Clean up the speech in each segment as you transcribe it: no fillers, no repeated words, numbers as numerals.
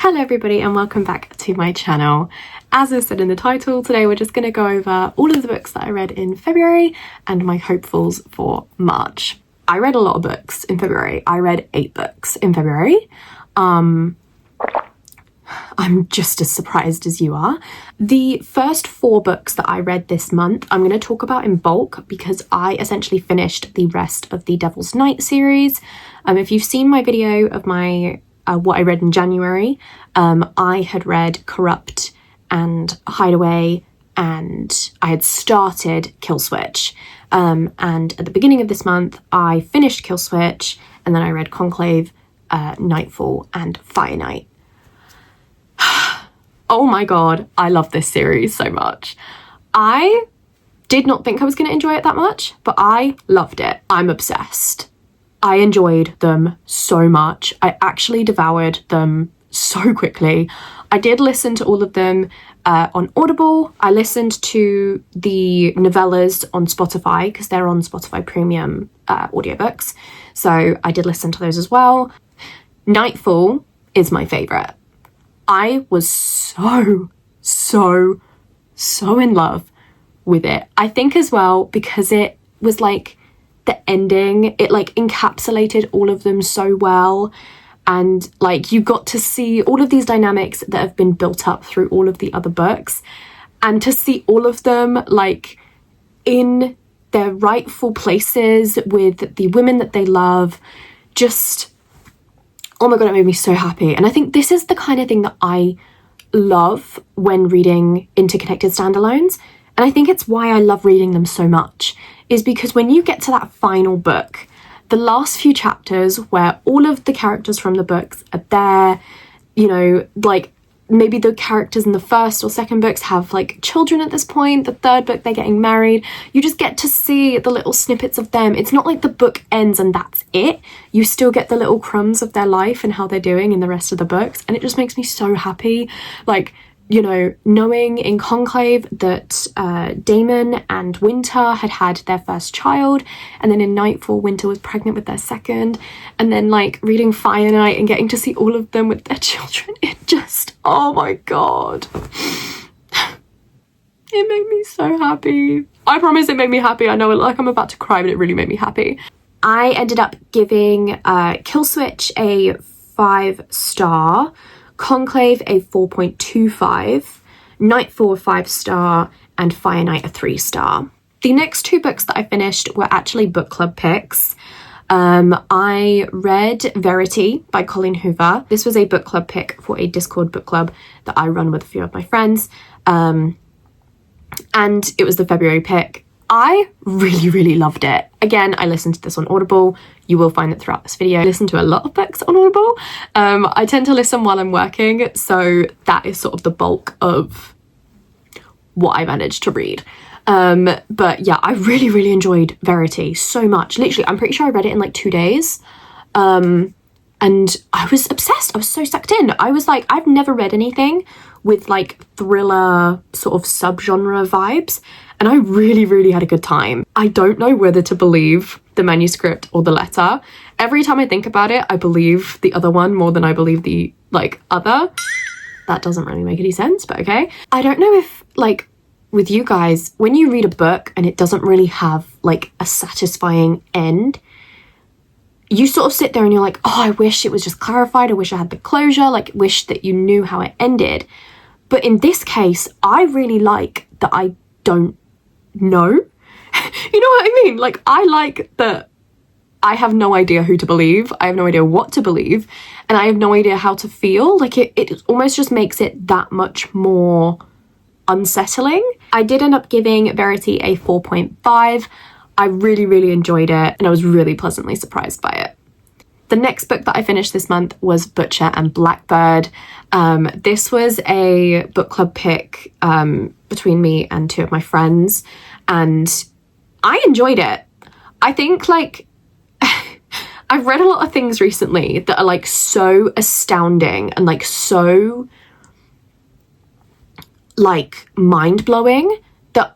Hello everybody and welcome back to my channel. As I said in the title, today we're just going to go over all of the books that I read in February and my hopefuls for March. I read a lot of books in February. I read 8 books in February. I'm just as surprised as you are. The first 4 books that I read this month I'm going to talk about in bulk because I essentially finished the rest of the Devil's Night series. If you've seen my video of my what I read in January, I had read Corrupt and Hideaway and I had started Kill Switch. And at the beginning of this month, I finished Kill Switch and then I read Conclave, Nightfall and Fire Night. Oh my god, I love this series so much. I did not think I was going to enjoy it that much, but I loved it. I'm obsessed. I enjoyed them so much. I actually devoured them so quickly. I did listen to all of them on Audible. I listened to the novellas on Spotify because they're on Spotify Premium audiobooks. So I did listen to those as well. Nightfall is my favourite. I was so in love with it. I think as well because it was like the ending, it like encapsulated all of them so well, and like you got to see all of these dynamics that have been built up through all of the other books, and to see all of them like in their rightful places with the women that they love, just oh my god, it made me so happy. And I think this is the kind of thing that I love when reading interconnected standalones. And I think it's why I love reading them so much, is because when you get to that final book, the last few chapters where all of the characters from the books are there, you know, like maybe the characters in the first or second books have like children at this point, the third book they're getting married, you just get to see the little snippets of them. It's not like the book ends and that's it. You still get the little crumbs of their life and how they're doing in the rest of the books, and it just makes me so happy. Like, you know, knowing in Conclave that Damon and Winter had had their first child, and then in Nightfall Winter was pregnant with their second, and then like reading Fire Night and getting to see all of them with their children, it just, oh my god, it made me so happy. I promise it made me happy. I know like I'm about to cry, but it really made me happy. I ended up giving Kill Switch a 5-star, Conclave a 4.25, Nightfall a 5-star, and Fire Night a 3-star. The next 2 books that I finished were actually book club picks. I read Verity by Colleen Hoover. This was a book club pick for a Discord book club that I run with a few of my friends. And it was the February pick. I really loved it. Again, I listened to this on Audible. You will find that throughout this video I listen to a lot of books on Audible. I tend to listen while I'm working, so that is sort of the bulk of what I managed to read. But yeah, I really enjoyed Verity so much. Literally, I'm pretty sure I read it in like 2 days. And I was obsessed. I was so sucked in. I was like, I've never read anything with like thriller sort of subgenre vibes, and I really had a good time. I don't know whether to believe the manuscript or the letter. Every time I think about it, I believe the other one more than I believe the like other. That doesn't really make any sense, but okay. I don't know if like with you guys, when you read a book and it doesn't really have like a satisfying end, you sort of sit there and you're like, oh, I wish it was just clarified. I wish I had the closure, like wish that you knew how it ended. But in this case, I really like that I don't know. You know what I mean? Like, I like that I have no idea who to believe. I have no idea what to believe. And I have no idea how to feel. Like, it almost just makes it that much more unsettling. I did end up giving Verity a 4.5. I really enjoyed it, and I was really pleasantly surprised by it. The next book that I finished this month was Butcher and Blackbird. This was a book club pick between me and 2 of my friends, and I enjoyed it. I think like I've read a lot of things recently that are like so astounding and like so like mind-blowing that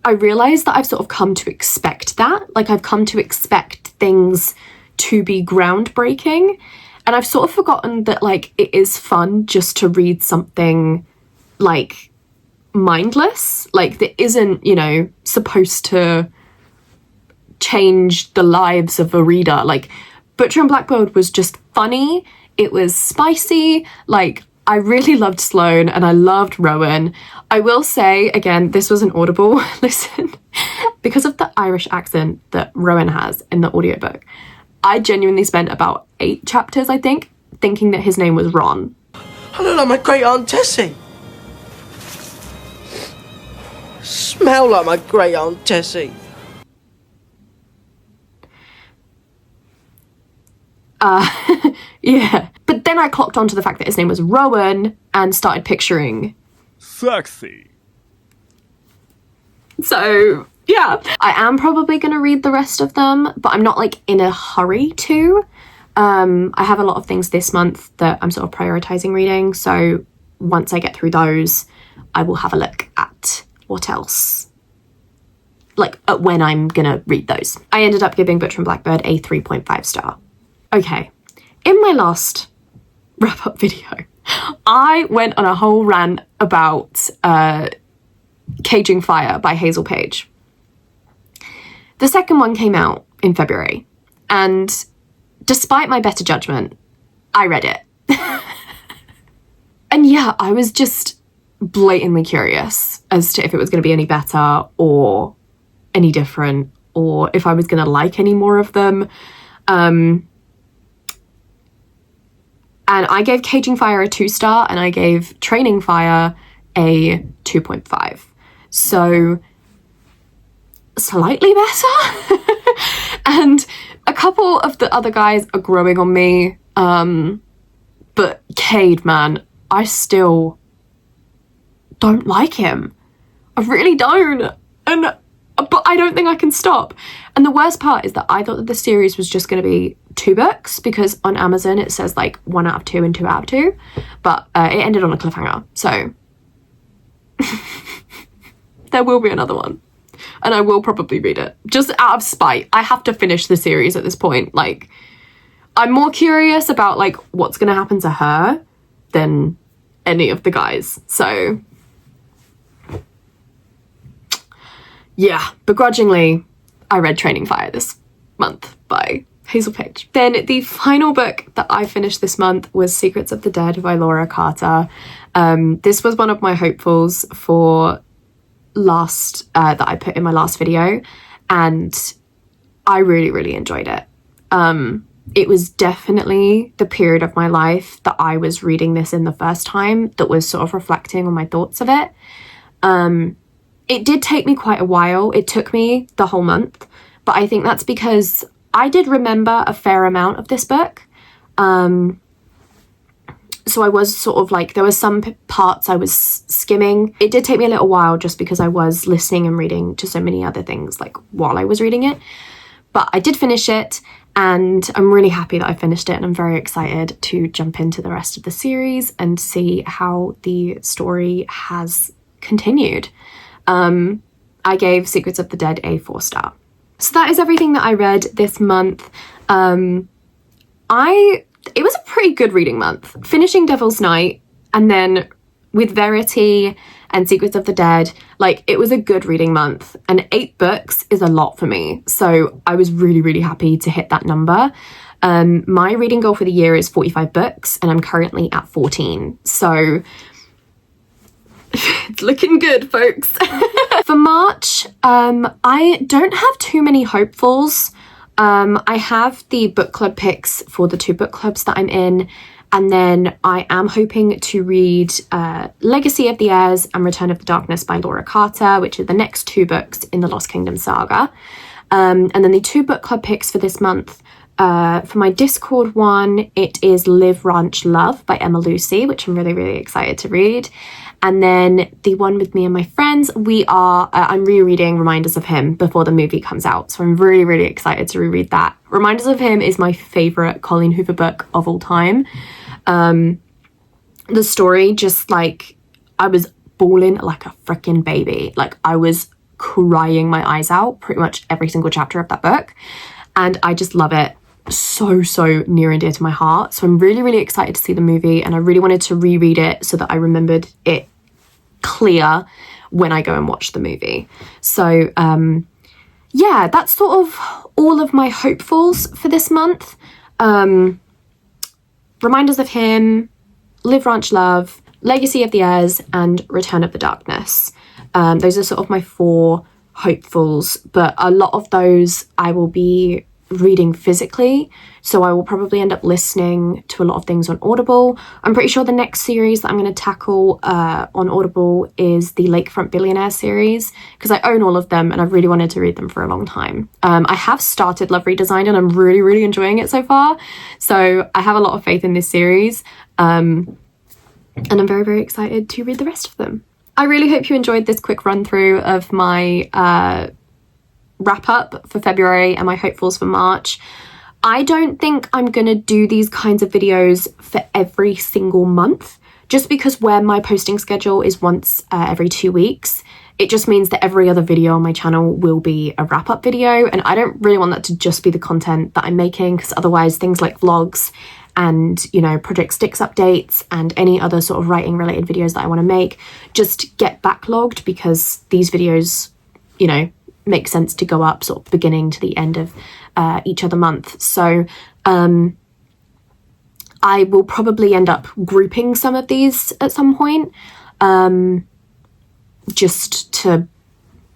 I realize that I've sort of come to expect that. Like I've come to expect things to be groundbreaking, And I've sort of forgotten that, like, it is fun just to read something, like, mindless. Like, that isn't, you know, supposed to change the lives of a reader. Like, Butcher and Blackbird was just funny. It was spicy. Like, I really loved Sloane and I loved Rowan. I will say, again, this was an audible listen. Because of the Irish accent that Rowan has in the audiobook, I genuinely spent about 8 chapters, I think, thinking that his name was Ron. I look like my great aunt Tessie. Smell like my great aunt Tessie. Yeah. But then I clocked onto the fact that his name was Rowan and started picturing sexy. So, yeah. I am probably going to read the rest of them, but I'm not, like, in a hurry to. I have a lot of things this month that I'm sort of prioritizing reading, so once I get through those, I will have a look at what else, like, when I'm gonna read those. I ended up giving Butcher and Blackbird a 3.5 star. Okay, in my last wrap-up video, I went on a whole rant about Caging Fire by Hazel Page. The second one came out in February, and despite my better judgment, I read it. And yeah, I was just blatantly curious as to if it was going to be any better or any different, or if I was going to like any more of them. And I gave Caging Fire a 2-star and I gave Training Fire a 2.5. So slightly better. And a couple of the other guys are growing on me. But Cade, man, I still don't like him. I really don't. But I don't think I can stop. And the worst part is that I thought that the series was just going to be 2 books, because on Amazon it says like 1 out of 2 and 2 out of 2. But it ended on a cliffhanger. So there will be another one. And I will probably read it. Just out of spite. I have to finish the series at this point. Like, I'm more curious about, like, what's going to happen to her than any of the guys. So, yeah, begrudgingly, I read Training Fire this month by Hazel Page. Then the final book that I finished this month was Secrets of the Dead by Laura Carter. This was one of my hopefuls for last that I put in my last video, and I really, really enjoyed it. It was definitely the period of my life that I was reading this in the first time that was sort of reflecting on my thoughts of it. It did take me quite a while. It took me the whole month, but I think that's because I did remember a fair amount of this book. So I was sort of like, there were some parts I was skimming. It did take me a little while just because I was listening and reading to so many other things like while I was reading it. But I did finish it, and I'm really happy that I finished it, and I'm very excited to jump into the rest of the series and see how the story has continued. I gave Secrets of the Dead a 4-star. So that is everything that I read this month. It was a pretty good reading month. Finishing Devil's Night, and then with Verity and Secrets of the Dead, like, it was a good reading month, and 8 books is a lot for me. So I was really, really happy to hit that number. My reading goal for the year is 45 books, and I'm currently at 14. So it's looking good, folks. For March, I don't have too many hopefuls. I have the book club picks for the 2 book clubs that I'm in, and then I am hoping to read Legacy of the Heirs and Return of the Darkness by Laura Carter, which are the next 2 books in the Lost Kingdom saga. And then the 2 book club picks for this month, for my Discord one, it is Live, Ranch, Love by Emma Lucy, which I'm really, really excited to read. And then the one with me and my friends, I'm rereading Reminders of Him before the movie comes out. So I'm really, really excited to reread that. Reminders of Him is my favourite Colleen Hoover book of all time. The story, just like, I was bawling like a freaking baby. Like, I was crying my eyes out pretty much every single chapter of that book. And I just love it. so near and dear to my heart. So I'm really excited to see the movie, and I really wanted to reread it so that I remembered it clear when I go and watch the movie. So yeah, that's sort of all of my hopefuls for this month. Reminders of Him, Live Ranch Love, Legacy of the Heirs, and Return of the Darkness. Those are sort of my 4 hopefuls, but a lot of those I will be reading physically, so I will probably end up listening to a lot of things on Audible. I'm pretty sure the next series that I'm going to tackle on Audible is the Lakefront Billionaire series, because I own all of them and I've really wanted to read them for a long time. I have started Love Redesigned and I'm really enjoying it so far, so I have a lot of faith in this series, and I'm very excited to read the rest of them. I really hope you enjoyed this quick run through of my wrap up for February and my hopefuls for March. I don't think I'm gonna do these kinds of videos for every single month, just because where my posting schedule is once every 2 weeks, it just means that every other video on my channel will be a wrap up video, and I don't really want that to just be the content that I'm making, because otherwise things like vlogs and, you know, Project Sticks updates and any other sort of writing related videos that I want to make just get backlogged, because these videos, you know, make sense to go up sort of beginning to the end of each other month. So I will probably end up grouping some of these at some point, just to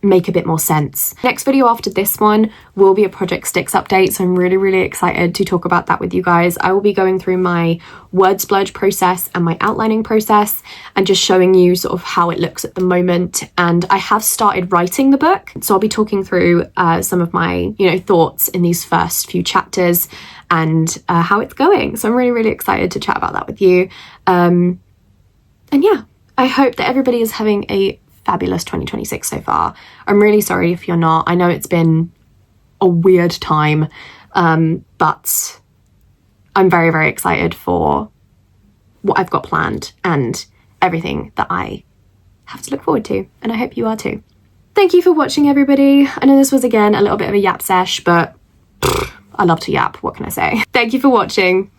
make a bit more sense. Next video after this one will be a Project Sticks update, so I'm really excited to talk about that with you guys. I will be going through my word splurge process and my outlining process and just showing you sort of how it looks at the moment. And I have started writing the book, so I'll be talking through some of my, you know, thoughts in these first few chapters and how it's going. So I'm really excited to chat about that with you. And yeah, I hope that everybody is having a fabulous 2026 so far. I'm really sorry if you're not. I know it's been a weird time, but I'm very excited for what I've got planned and everything that I have to look forward to, and I hope you are too. Thank you for watching, everybody. I know this was again a little bit of a yap sesh, but I love to yap, what can I say? Thank you for watching.